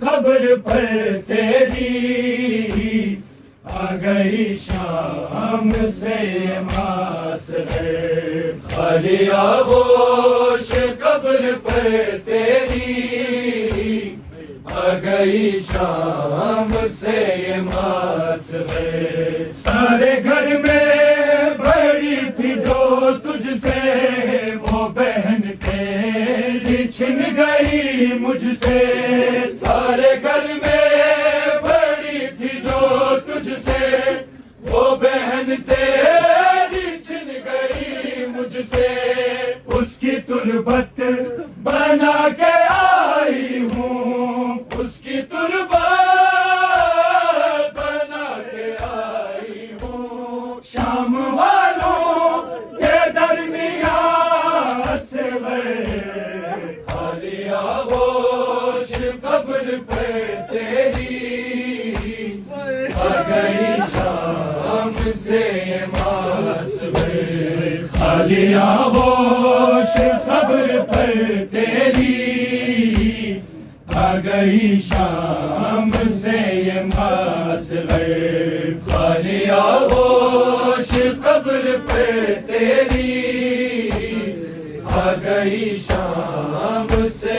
قبر پر تیری آ گئی شام سے معاشرے خالی آغوش قبر پر تیری آ گئی شام سے معاشرے سارے گھر میں بڑی تھی جو تجھ سے وہ بہن تیری چھن گئی مجھ سے سارے گھر میں بڑی تھی جو تجھ سے وہ بہن تیری چھن گئی مجھ سے اس کی تربت بنا کے آئی ہوں اس کی تربت بنا کے آئی ہوں شام والوں کے درمیان سے خالی آغوش قبر پہ تیری آ گئی شام سے معاشرے خالی آغوش قبر پہ تیری آ گئی شام سے معاشرے خالی آغوش قبر پہ تیری آ گئی شام سے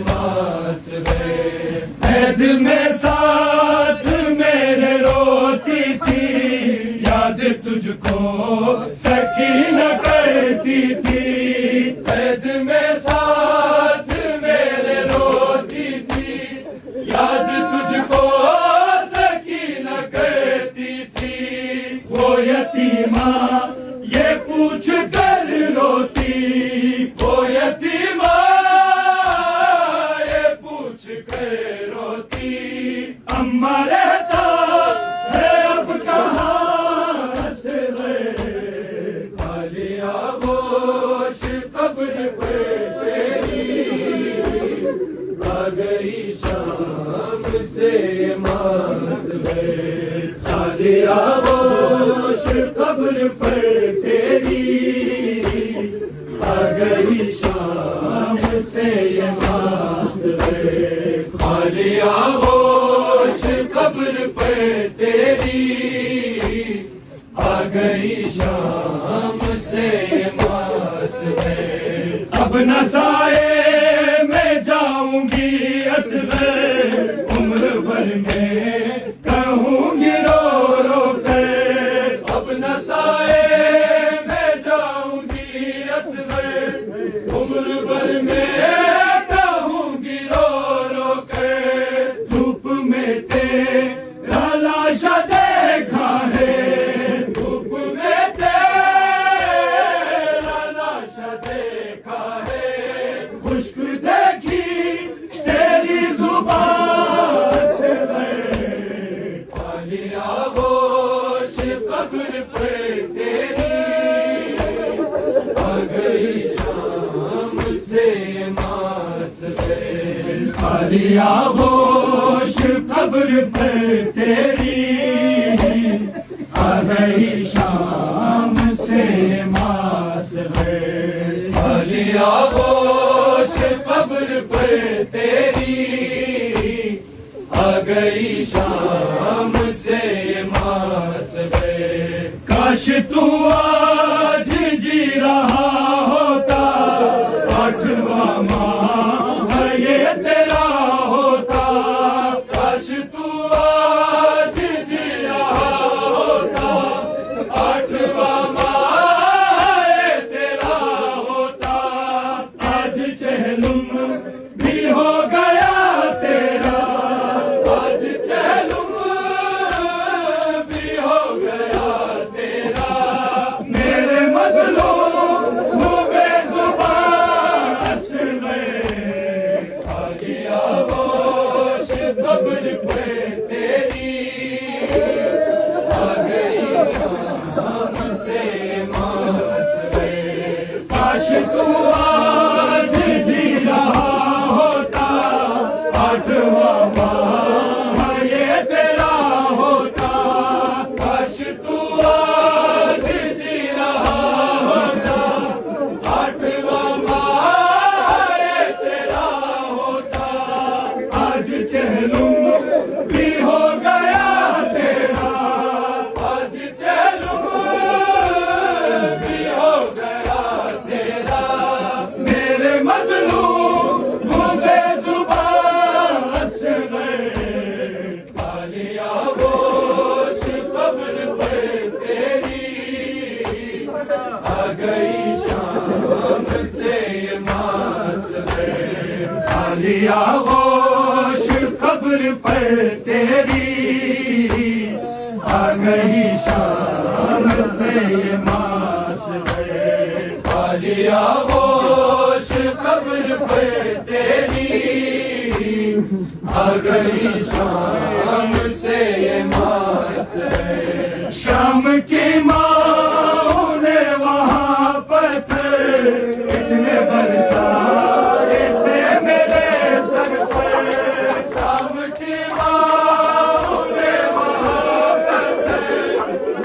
معاشرے عید میں ساتھ میرے روتی تھی یاد تجھ کو سکینہ کرتی تھی عید میں ساتھ میرے روتی تھی یاد تجھ کو سکینہ کرتی تھی وہ یتیمہ یہ پوچھ کر روتی وہ یتیمہ یہ پوچھ کر روتی اماں رہتا ہے اب کہاں سے خالی آغوش قبر پہ تیری آ گئی شام سے معاشرے خالی آغوش قبر پہ تیری آ گئی شام سے معاشرے خالی آغوش قبر پہ تیری آ گئی شام سے معاشرے اب نہ سائے میں جاؤں گی اصغر عمر بھر میں کہوں گی رو رو کر اب نہ سائے میں جاؤں گی اصغر عمر بھر میں کہوں گی رو رو کر دھوپ میں تیرا لاشا دیکھا ہے دھوپ میں تیرا لاشا دیکھا ہے خشک دیکھی تیری زبان سے خالی آغوش قبر پہ تیری آ گئی شام سے معاشرے خالی آغوش قبر پہ تیری آ گئی شام سے معاشرے خالی آغوش قبر پہ تیری آ گئی شام سے معاشرے کاش تو آج جی رہا ہوتا آٹھواں ماہ یہ تیرا ہوتا کاش تو آج جی رہا ہوتا آٹھواں ماہ یہ تیرا ہوتا آج چہلم بھی ہو گیا تیرا آج چہلم بھی ہو گیا تیرا چہلم بھی ہو گیا تیرا، آج چہلم بھی ہو گیا تیرا، میرے مظلوم وہ بے زبان ہنس گئے، خالی آغوش قبر پہ تیری، آ گئی شام سے یہ ماس گئے، خالی آغوش قبر پر تیری، آ گئی شام سے یہ ماس گئے، خالی آغوش قبر پر تیری، آ گئی شام سے یہ ماس گئے، شام کی ماں نے وہاں پتھر اتنے برسائے تھے میرے سر پر، شام کی ماں نے وہاں پتھر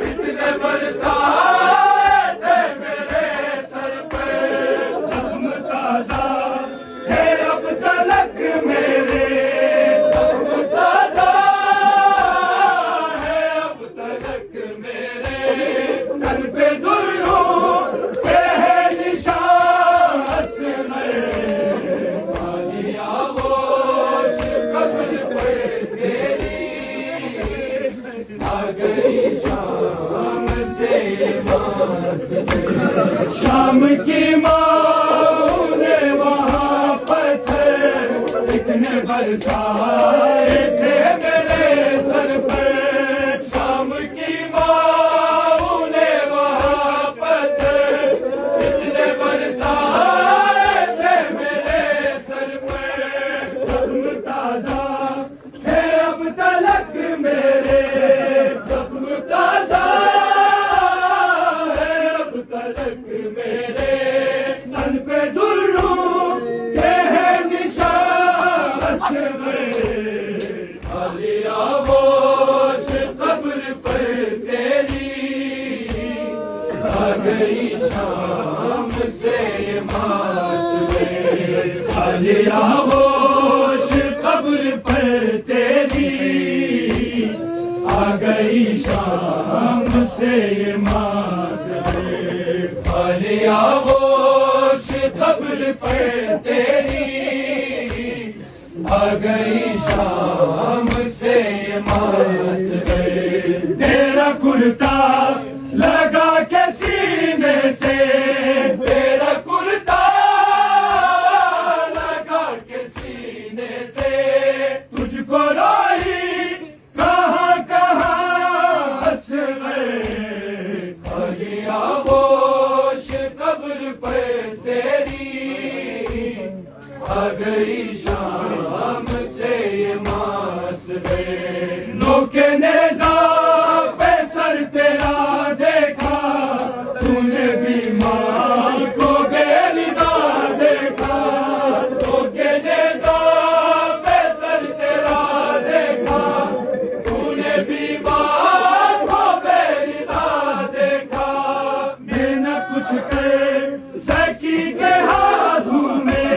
اتنے برسائے تھے میرے سر پر، زخم تازہ ہے اب تلک میرے، زخم تازہ ہے اب تلک میرے، تن پہ دریوں پہ ہے نشان ہنس گئے، خالی آغوش قبر پہ تیری، آ گئی شام سے ماس گئے، شام کی ماں نے وہاں پتھر اتنے برسائے تھے میرے سر پر، شام کی ماں نے وہاں پتھر اتنے برسائے تھے میرے سر پر، زخم تازہ ہے اب تلک میرے، زخم تازہ ہے اب تلک میرے، تن پہ ظلم کے ہے نشان ہنس گئے، خالی آغوش قبر پر تیری، آ گئی شام سے یہ ماس گئے، خالی آغوش قبر پر تیری، آ گئی شام سے یہ ماس گئے، خالی آغوش قبر پر تیری، آ گئی شام سے یہ ماس گئے، تیرا کرتا لگا کے سینے سے، تیرا کرتا لگا کے سینے سے، تجھ کو روئی کہاں کہاں ہنس گئے، خالی آغوش قبر پر تیری، آ گئی شام سے یہ ماس گئے، نوکے نیزہ پہ سر تیرا دیکھا، تو نے بھی ماں کو بے ندا دیکھا، نوکے نیزہ پہ سر تیرا دیکھا، تو نے بھی ماں کو بے ندا دیکھا، میں نہ کچھ کر سکی کے ہاتھوں میں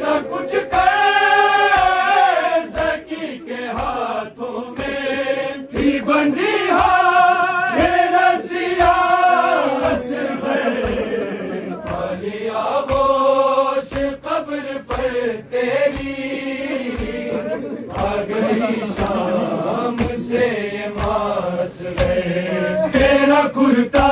نہ کچھ کر سکی کے ہاتھوں میں، تھی بندی میرا سیاہ ہنس گئے، خالی آغوش قبر پر تیری، آ گئی شام سے یہ ماس گئے، تیرا کرتا